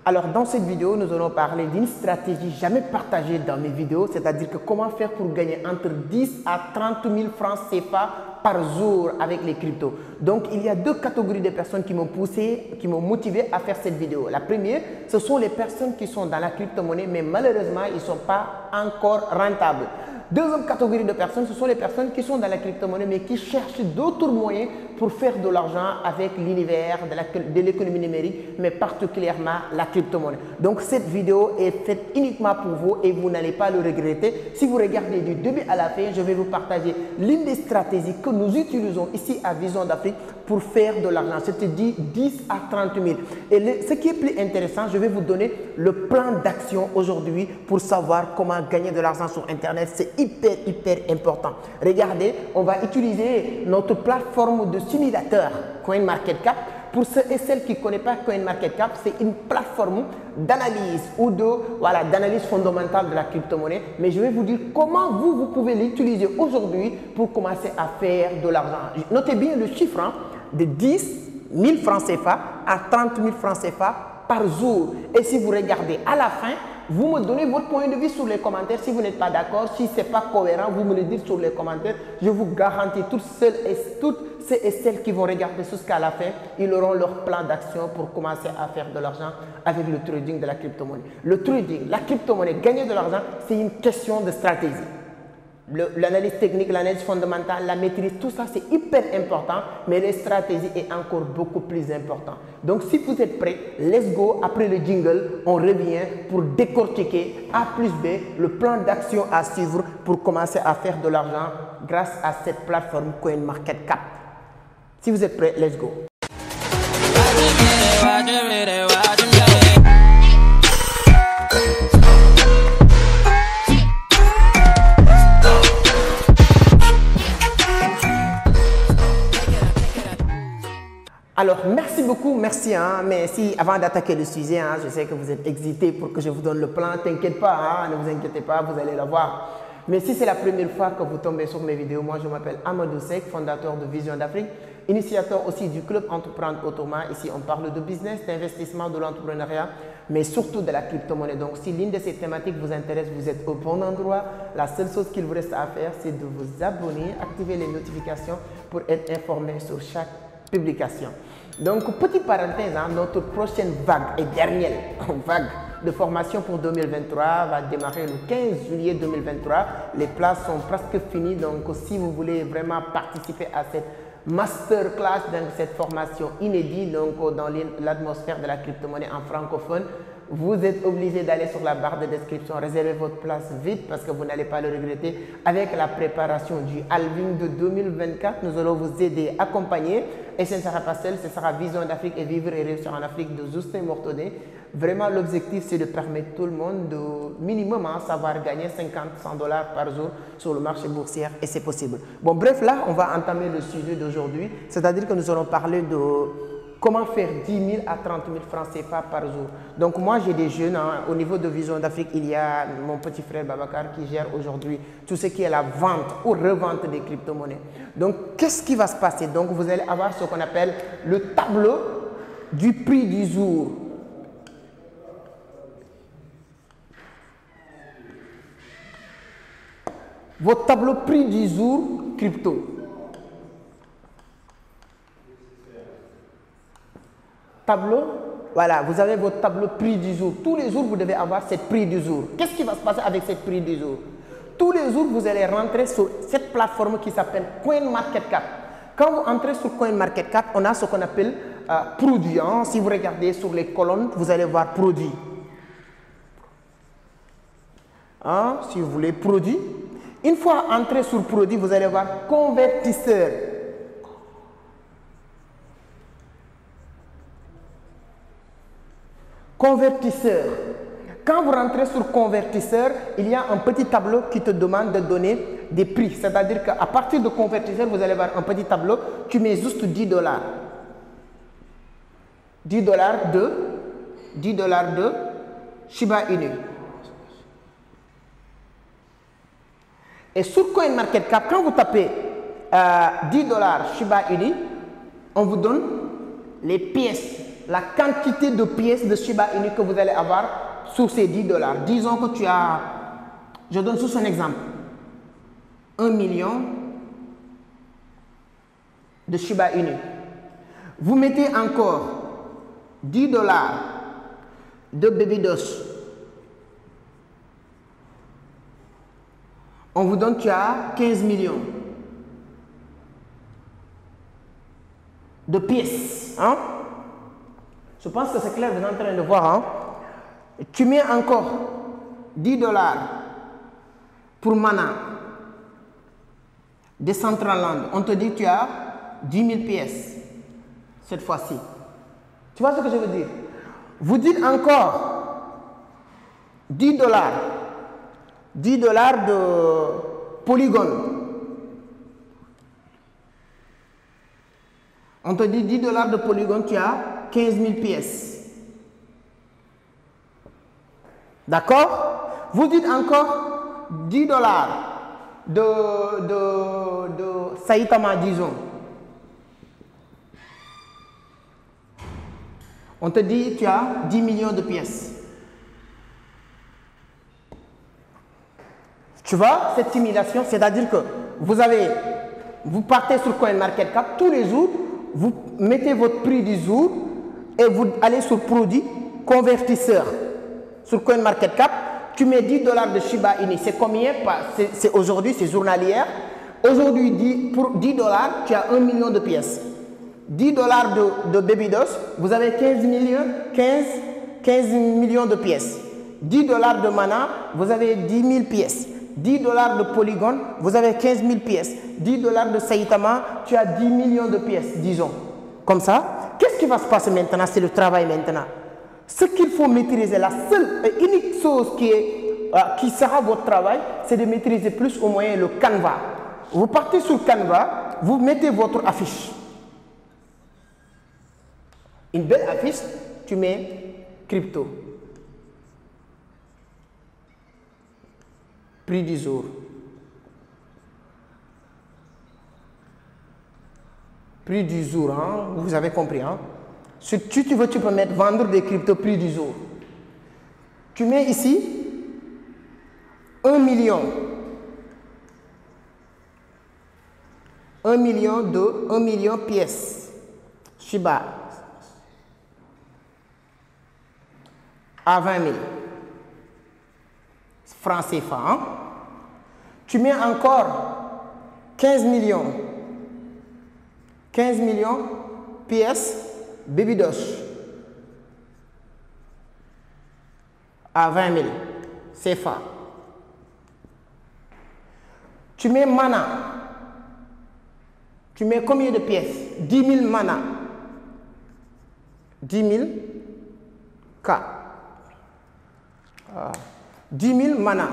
Alors, dans cette vidéo, nous allons parler d'une stratégie jamais partagée dans mes vidéos, c'est-à-dire que comment faire pour gagner entre 10 à 30 000 francs CFA par jour avec les cryptos. Donc, il y a deux catégories de personnes qui m'ont poussé, qui m'ont motivé à faire cette vidéo. La première, ce sont les personnes qui sont dans la crypto-monnaie, mais malheureusement, ils ne sont pas encore rentables. Deuxième catégorie de personnes, ce sont les personnes qui sont dans la crypto-monnaie mais qui cherchent d'autres moyens pour faire de l'argent avec l'univers de l'économie numérique, mais particulièrement la crypto-monnaie. Donc cette vidéo est faite uniquement pour vous et vous n'allez pas le regretter. Si vous regardez du début à la fin, je vais vous partager l'une des stratégies que nous utilisons ici à Vision d'Afrique pour faire de l'argent. C'est-à-dire 10 à 30 000. Et ce qui est plus intéressant, je vais vous donner le plan d'action aujourd'hui pour savoir comment gagner de l'argent sur Internet. C'est hyper important. Regardez, on va utiliser notre plateforme de simulateur CoinMarketCap. Pour ceux et celles qui ne connaissent pas CoinMarketCap, c'est une plateforme d'analyse ou d'analyse fondamentale de la crypto-monnaie. Mais je vais vous dire comment vous pouvez l'utiliser aujourd'hui pour commencer à faire de l'argent. Notez bien le chiffre de 10 000 francs CFA à 30 000 francs CFA par jour. Et si vous regardez à la fin, vous me donnez votre point de vue sur les commentaires. Si vous n'êtes pas d'accord, si ce n'est pas cohérent, vous me le dites sur les commentaires. Je vous garantis, toutes ceux et celles qui vont regarder jusqu'à la fin, ils auront leur plan d'action pour commencer à faire de l'argent avec le trading de la crypto-monnaie. Le trading, la crypto-monnaie, gagner de l'argent, c'est une question de stratégie. L'analyse technique, l'analyse fondamentale, la maîtrise, tout ça c'est hyper important, mais les stratégies est encore beaucoup plus important. Donc si vous êtes prêts, let's go. Après le jingle, on revient pour décortiquer A plus B, le plan d'action à suivre pour commencer à faire de l'argent grâce à cette plateforme CoinMarketCap. Si vous êtes prêts, let's go. Alors, merci beaucoup, merci. Mais si, avant d'attaquer le sujet, je sais que vous êtes excité pour que je vous donne le plan. T'inquiète pas, ne vous inquiétez pas, vous allez la voir. Mais si c'est la première fois que vous tombez sur mes vidéos, moi je m'appelle Amadou Seck, fondateur de Vision d'Afrique, initiateur aussi du club Entreprendre Autrement. Ici, on parle de business, d'investissement, de l'entrepreneuriat, mais surtout de la crypto-monnaie. Donc, si l'une de ces thématiques vous intéresse, vous êtes au bon endroit. La seule chose qu'il vous reste à faire, c'est de vous abonner, activer les notifications pour être informé sur chaque publication. Donc, petite parenthèse, notre prochaine vague et dernière vague de formation pour 2023 va démarrer le 15 juillet 2023. Les places sont presque finies. Donc, si vous voulez vraiment participer à cette masterclass, donc cette formation inédite donc, dans l'atmosphère de la crypto-monnaie en francophone, vous êtes obligé d'aller sur la barre de description, réserver votre place vite parce que vous n'allez pas le regretter. Avec la préparation du halving de 2024, nous allons vous aider, accompagner. Et ce ne sera pas seul, ce sera Vision d'Afrique et Vivre et Réussir en Afrique de Justin Mortonnet. Vraiment, l'objectif, c'est de permettre tout le monde de minimum savoir gagner 50-100 $ par jour sur le marché boursier et c'est possible. Bon, bref, là, on va entamer le sujet d'aujourd'hui, c'est-à-dire que nous allons parler de comment faire 10 000 à 30 000 francs CFA par jour. Donc moi, j'ai des jeunes. Au niveau de Vision d'Afrique, il y a mon petit frère Babacar qui gère aujourd'hui tout ce qui est la vente ou revente des crypto-monnaies. Donc, qu'est-ce qui va se passer? Donc, vous allez avoir ce qu'on appelle le tableau du prix du jour. Votre tableau prix du jour crypto. Tableau, voilà, vous avez votre tableau prix du jour. Tous les jours, vous devez avoir cette prix du jour. Qu'est-ce qui va se passer avec cette prix du jour? Tous les jours, vous allez rentrer sur cette plateforme qui s'appelle CoinMarketCap. Quand vous entrez sur CoinMarketCap, on a ce qu'on appelle produit. Si vous regardez sur les colonnes, vous allez voir produit. Si vous voulez produit. Une fois entré sur produit, vous allez voir convertisseur. Convertisseur. Quand vous rentrez sur convertisseur, il y a un petit tableau qui te demande de donner des prix. C'est-à-dire qu'à partir de convertisseur, vous allez voir un petit tableau. Tu mets juste 10 $. 10 $, de Shiba Inu. Et sur CoinMarketCap, quand vous tapez 10 $ Shiba Inu, on vous donne les pièces la quantité de pièces de Shiba Inu que vous allez avoir sur ces 10 dollars. Disons que tu as, je donne juste un exemple, 1 million de Shiba Inu. Vous mettez encore 10 dollars de Babydos. On vous donne, tu as 15 millions de pièces. Hein? Je pense que c'est clair, vous êtes en train de voir. Hein? Tu mets encore 10 dollars pour Mana, Decentraland. On te dit que tu as 10 000 pièces cette fois-ci. Tu vois ce que je veux dire? Vous dites encore 10 dollars. 10 dollars de Polygon. On te dit 10 dollars de Polygon, tu as 15 000 pièces. D'accord? Vous dites encore 10 dollars de Saitama, disons. On te dit tu as 10 millions de pièces. Tu vois cette simulation, c'est-à-dire que vous partez sur CoinMarketCap tous les jours, vous mettez votre prix du jour et vous allez sur produit convertisseur. Sur CoinMarketCap, tu mets 10 dollars de Shiba Inu. C'est combien? C'est aujourd'hui, c'est journalière. Aujourd'hui, pour 10 dollars, tu as 1 million de pièces. 10 dollars de Babydos, vous avez 15 millions de pièces. 10 dollars de Mana, vous avez 10 000 pièces. 10 dollars de Polygon, vous avez 15 000 pièces. 10 dollars de Saitama, tu as 10 millions de pièces, disons. Comme ça, qu'est-ce qui va se passer maintenant? C'est le travail maintenant. Ce qu'il faut maîtriser, la seule et unique chose qui sera votre travail, c'est de maîtriser plus ou moins le Canva. Vous partez sur Canva, vous mettez votre affiche. Une belle affiche, tu mets crypto. Prix du jour. Prix du jour, hein? Vous avez compris. Hein? Si tu veux, tu peux mettre vendre des cryptos prix du jour. Tu mets ici 1 million. 1 million pièces. Shiba. À 20 000. Francs CFA. Hein? Tu mets encore 15 millions. 15 millions pièces Babydos à 20 000 CFA. Tu mets Mana. Tu mets combien de pièces? 10 000 Mana. 10 000 K. 10 000 Mana.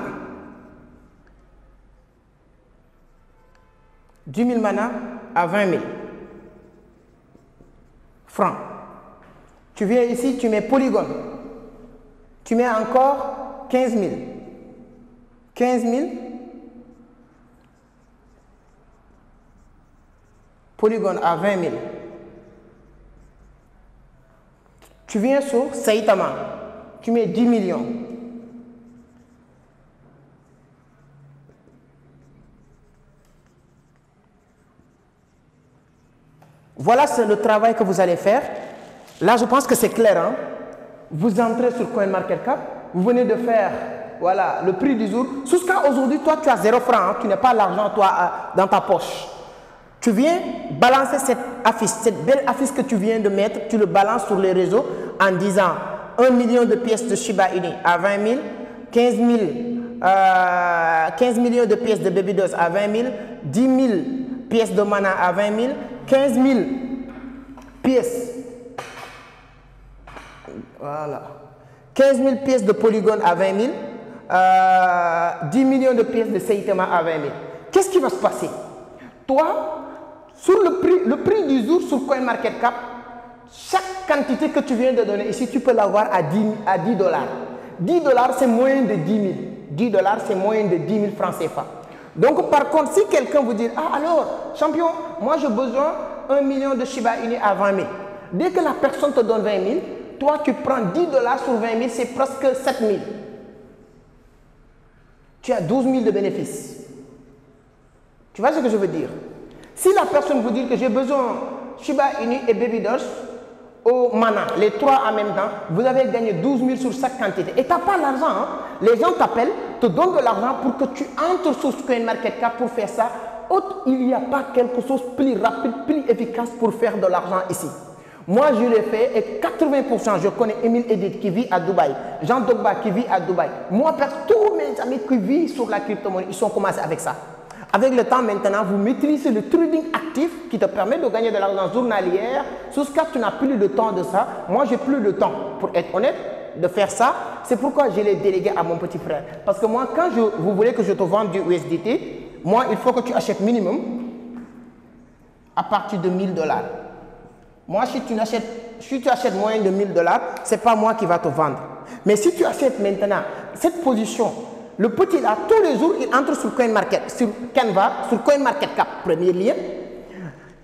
10 000 Mana à 20 000 francs. Tu viens ici, tu mets Polygon. Tu mets encore 15 000. 15 000 Polygon à 20 000. Tu viens sur Saitama. Tu mets 10 millions. Voilà, c'est le travail que vous allez faire. Là, je pense que c'est clair. Hein? Vous entrez sur CoinMarketCap, vous venez de faire voilà, le prix du jour. Jusqu'à aujourd'hui, toi, tu as 0 francs. Hein? Tu n'as pas l'argent dans ta poche. Tu viens balancer cette affiche, cette belle affiche que tu viens de mettre, tu le balances sur les réseaux en disant 1 million de pièces de Shiba Inu à 20 000, 15 millions de pièces de Babydos à 20 000, 10 000 pièces de Mana à 20 000, 15 000 pièces, voilà, 15 000 pièces de Polygon à 20 000, 10 millions de pièces de Saitama à 20 000. Qu'est-ce qui va se passer? Toi, sur le prix du jour sur CoinMarketCap, chaque quantité que tu viens de donner ici, tu peux l'avoir à 10 dollars. 10 dollars, c'est moins de 10 000. 10 dollars, c'est moins de 10 000 francs CFA. Donc, par contre, si quelqu'un vous dit, ah alors, champion, moi j'ai besoin 1 million de Shiba Inu à 20 000. Dès que la personne te donne 20 000, toi, tu prends 10 dollars sur 20 000, c'est presque 7 000. Tu as 12 000 de bénéfices. Tu vois ce que je veux dire? Si la personne vous dit que j'ai besoin Shiba Inu et Baby Doge au Mana, les trois en même temps, vous avez gagné 12 000 sur chaque quantité. Et tu n'as pas l'argent. Hein? Les gens t'appellent, te donnent de l'argent pour que tu entres sur CoinMarketCap pour faire ça. Il n'y a pas quelque chose de plus rapide, plus efficace pour faire de l'argent ici. Moi, je l'ai fait et 80%, je connais Emile Edith qui vit à Dubaï, Jean Dogba qui vit à Dubaï. Moi, tous mes amis qui vivent sur la crypto-monnaie, ils sont commencés avec ça. Avec le temps maintenant, vous maîtrisez le trading actif qui te permet de gagner de l'argent journalière. Jusqu'à tu n'as plus de temps de ça. Moi, j'ai plus de temps, pour être honnête, de faire ça. C'est pourquoi je l'ai délégué à mon petit frère. Parce que moi, quand vous voulez que je te vende du USDT, moi, il faut que tu achètes minimum à partir de 1000 dollars. Moi, si tu achètes moins de 1000 dollars, ce n'est pas moi qui va te vendre. Mais si tu achètes maintenant cette position, le petit là, tous les jours, il entre sur Canva, sur CoinMarketCap, premier lien.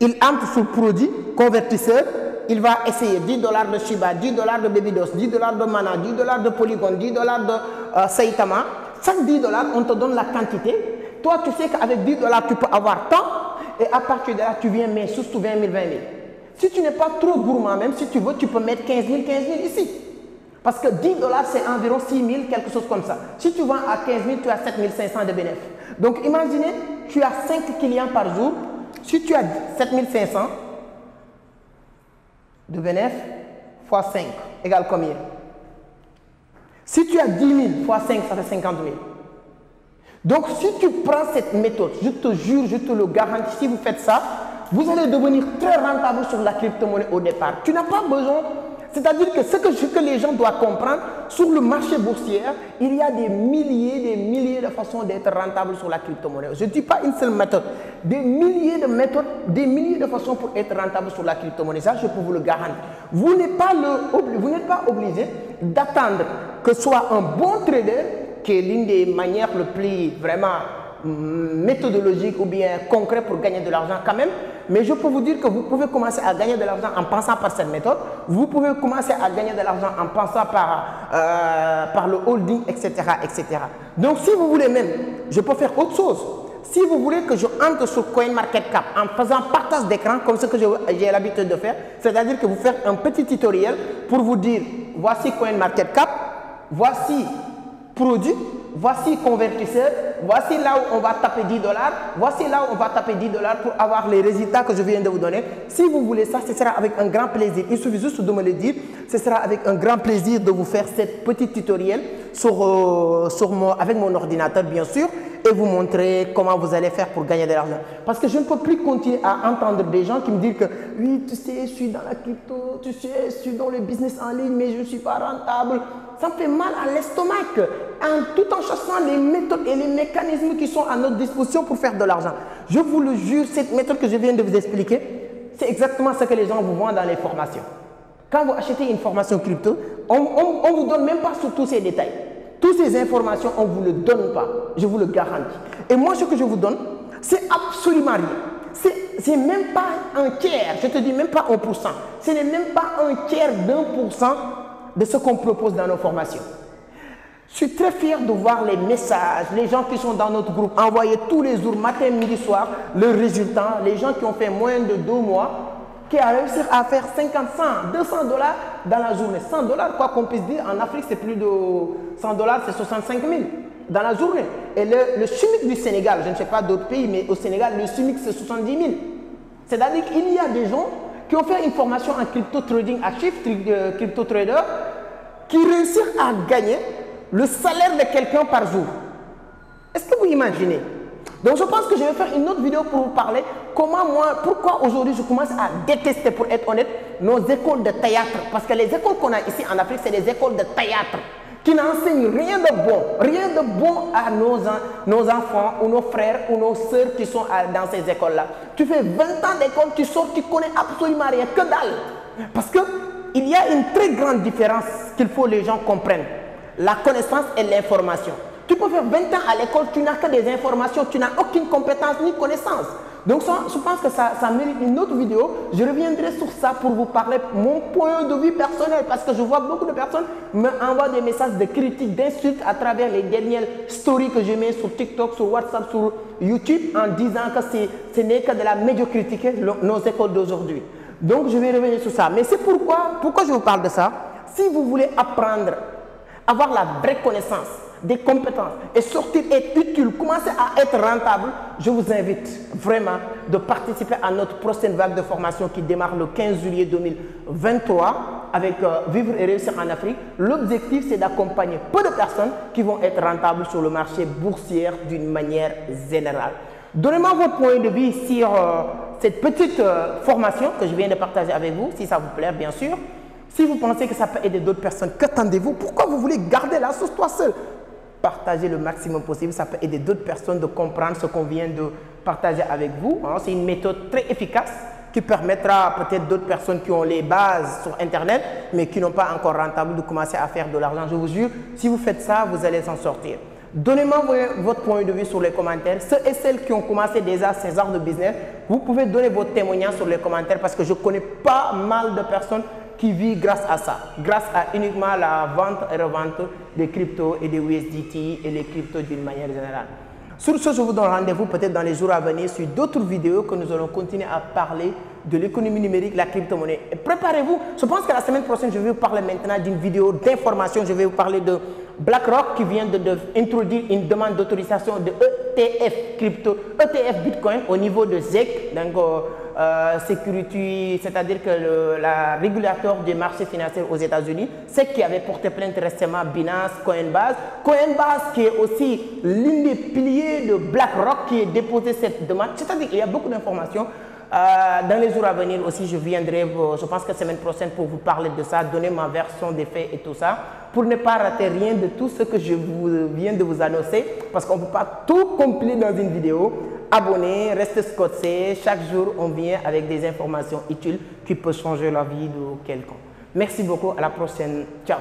Il entre sur produit, convertisseur. Il va essayer 10 dollars de Shiba, 10 dollars de Baby Doge, 10 dollars de Mana, 10 dollars de Polygon, 10 dollars de Saitama. Chaque 10 dollars, on te donne la quantité. Toi, tu sais qu'avec 10 dollars, tu peux avoir tant. Et à partir de là, tu viens mettre surtout 20 000, 20 000. Si tu n'es pas trop gourmand, même si tu veux, tu peux mettre 15 000, 15 000 ici. Parce que 10 dollars, c'est environ 6 000, quelque chose comme ça. Si tu vends à 15 000, tu as 7 500 de bénéfices. Donc, imaginez, tu as 5 clients par jour. Si tu as 7 500 de bénéfices, fois 5, égale combien? Si tu as 10 000 fois 5, ça fait 50 000. Donc, si tu prends cette méthode, je te jure, je te le garantis, si vous faites ça, vous allez devenir très rentable sur la crypto-monnaie au départ. Tu n'as pas besoin, c'est-à-dire que ce que les gens doivent comprendre, sur le marché boursier, il y a des milliers de façons d'être rentable sur la crypto-monnaie. Je ne dis pas une seule méthode, des milliers de méthodes, des milliers de façons pour être rentable sur la crypto-monnaie. Ça, je peux vous le garantir. Vous n'êtes pas obligé d'attendre que ce soit un bon trader, qui est l'une des manières le plus vraiment méthodologique ou bien concret pour gagner de l'argent quand même. Mais je peux vous dire que vous pouvez commencer à gagner de l'argent en pensant par cette méthode. Vous pouvez commencer à gagner de l'argent en pensant par le holding, etc., etc. Donc, si vous voulez même, je peux faire autre chose. Si vous voulez que je entre sur CoinMarketCap en faisant partage d'écran, comme ce que j'ai l'habitude de faire, c'est-à-dire que vous faites un petit tutoriel pour vous dire, voici CoinMarketCap, voici produit, voici convertisseur, voici là où on va taper 10 dollars, voici là où on va taper 10 dollars pour avoir les résultats que je viens de vous donner. Si vous voulez ça, ce sera avec un grand plaisir. Il suffit juste de me le dire. Ce sera avec un grand plaisir de vous faire cette petite tutoriel avec mon ordinateur, bien sûr, et vous montrer comment vous allez faire pour gagner de l'argent. Parce que je ne peux plus continuer à entendre des gens qui me disent que oui, tu sais, je suis dans la crypto, tu sais, je suis dans le business en ligne, mais je ne suis pas rentable. Ça me fait mal à l'estomac, tout en cherchant les méthodes et les mécanismes qui sont à notre disposition pour faire de l'argent. Je vous le jure, cette méthode que je viens de vous expliquer, c'est exactement ce que les gens vous vendent dans les formations. Quand vous achetez une formation crypto, on ne vous donne même pas sur tous ces détails. Toutes ces informations, on ne vous le donne pas. Je vous le garantis. Et moi, ce que je vous donne, c'est absolument rien. C'est même pas un tiers. Je te dis même pas 1%. Ce n'est même pas un tiers d'1% de ce qu'on propose dans nos formations. Je suis très fier de voir les messages, les gens qui sont dans notre groupe envoyer tous les jours, matin, midi, soir, leurs résultats. Les gens qui ont fait moins de 2 mois, qui a réussi à faire 50, 100, 200 dollars dans la journée. 100 dollars, quoi qu'on puisse dire, en Afrique, c'est plus de 100 dollars, c'est 65 000 dans la journée. Et le SMIC du Sénégal, je ne sais pas d'autres pays, mais au Sénégal, le SMIC, c'est 70 000. C'est-à-dire qu'il y a des gens qui ont fait une formation en crypto trading actif, crypto trader, qui réussissent à gagner le salaire de quelqu'un par jour. Est-ce que vous imaginez? Donc je pense que je vais faire une autre vidéo pour vous parler pourquoi aujourd'hui je commence à détester, pour être honnête, nos écoles de théâtre. Parce que les écoles qu'on a ici en Afrique, c'est des écoles de théâtre qui n'enseignent rien de bon à nos enfants ou nos frères ou nos sœurs qui sont dans ces écoles-là. Tu fais 20 ans d'école, tu sors, tu connais absolument rien, que dalle. Parce qu'il y a une très grande différence qu'il faut que les gens comprennent. La connaissance et l'information. Tu peux faire 20 ans à l'école, tu n'as que des informations, tu n'as aucune compétence ni connaissance. Donc je pense que ça mérite une autre vidéo. Je reviendrai sur ça pour vous parler mon point de vue personnel parce que je vois beaucoup de personnes me envoient des messages de critiques, d'insultes à travers les dernières stories que je mets sur TikTok, sur WhatsApp, sur YouTube en disant que ce n'est que de la médiocrité nos écoles d'aujourd'hui. Donc je vais revenir sur ça. Mais c'est pourquoi je vous parle de ça. Si vous voulez apprendre, avoir la vraie connaissance, des compétences et sortir, être utile, commencer à être rentable, je vous invite vraiment de participer à notre prochaine vague de formation qui démarre le 15 juillet 2023 avec Vivre et réussir en Afrique. L'objectif, c'est d'accompagner peu de personnes qui vont être rentables sur le marché boursier d'une manière générale. Donnez-moi votre point de vue sur cette petite formation que je viens de partager avec vous, si ça vous plaît, bien sûr. Si vous pensez que ça peut aider d'autres personnes, qu'attendez-vous? Pourquoi vous voulez garder la sauce toi seul? Partagez le maximum possible, ça peut aider d'autres personnes de comprendre ce qu'on vient de partager avec vous. C'est une méthode très efficace qui permettra peut-être d'autres personnes qui ont les bases sur Internet, mais qui n'ont pas encore rentable de commencer à faire de l'argent. Je vous jure, si vous faites ça, vous allez s'en sortir. Donnez-moi votre point de vue sur les commentaires. Ceux et celles qui ont commencé déjà ces genres de business, vous pouvez donner votre témoignage sur les commentaires parce que je connais pas mal de personnes qui vivent grâce à ça, grâce à uniquement la vente et revente des cryptos et des USDT et les cryptos d'une manière générale. Sur ce, je vous donne rendez-vous peut-être dans les jours à venir sur d'autres vidéos que nous allons continuer à parler de l'économie numérique, la crypto-monnaie. Et préparez-vous, je pense que la semaine prochaine, je vais vous parler maintenant d'une vidéo d'information. Je vais vous parler de BlackRock qui vient d'introduire une demande d'autorisation de ETF crypto, ETF Bitcoin au niveau de SEC, donc Security, c'est-à-dire que la régulateur des marchés financiers aux États-Unis, SEC qui avait porté plainte récemment Binance, Coinbase. Coinbase qui est aussi l'une des piliers de BlackRock qui a déposé cette demande. C'est-à-dire qu'il y a beaucoup d'informations. Dans les jours à venir aussi, je viendrai, je pense que la semaine prochaine, pour vous parler de ça, donner ma version des faits et tout ça, pour ne pas rater rien de tout ce que je viens de vous annoncer, parce qu'on ne peut pas tout compiler dans une vidéo. Abonnez, restez scotché. Chaque jour, on vient avec des informations utiles qui peuvent changer la vie de quelqu'un. Merci beaucoup, à la prochaine. Ciao.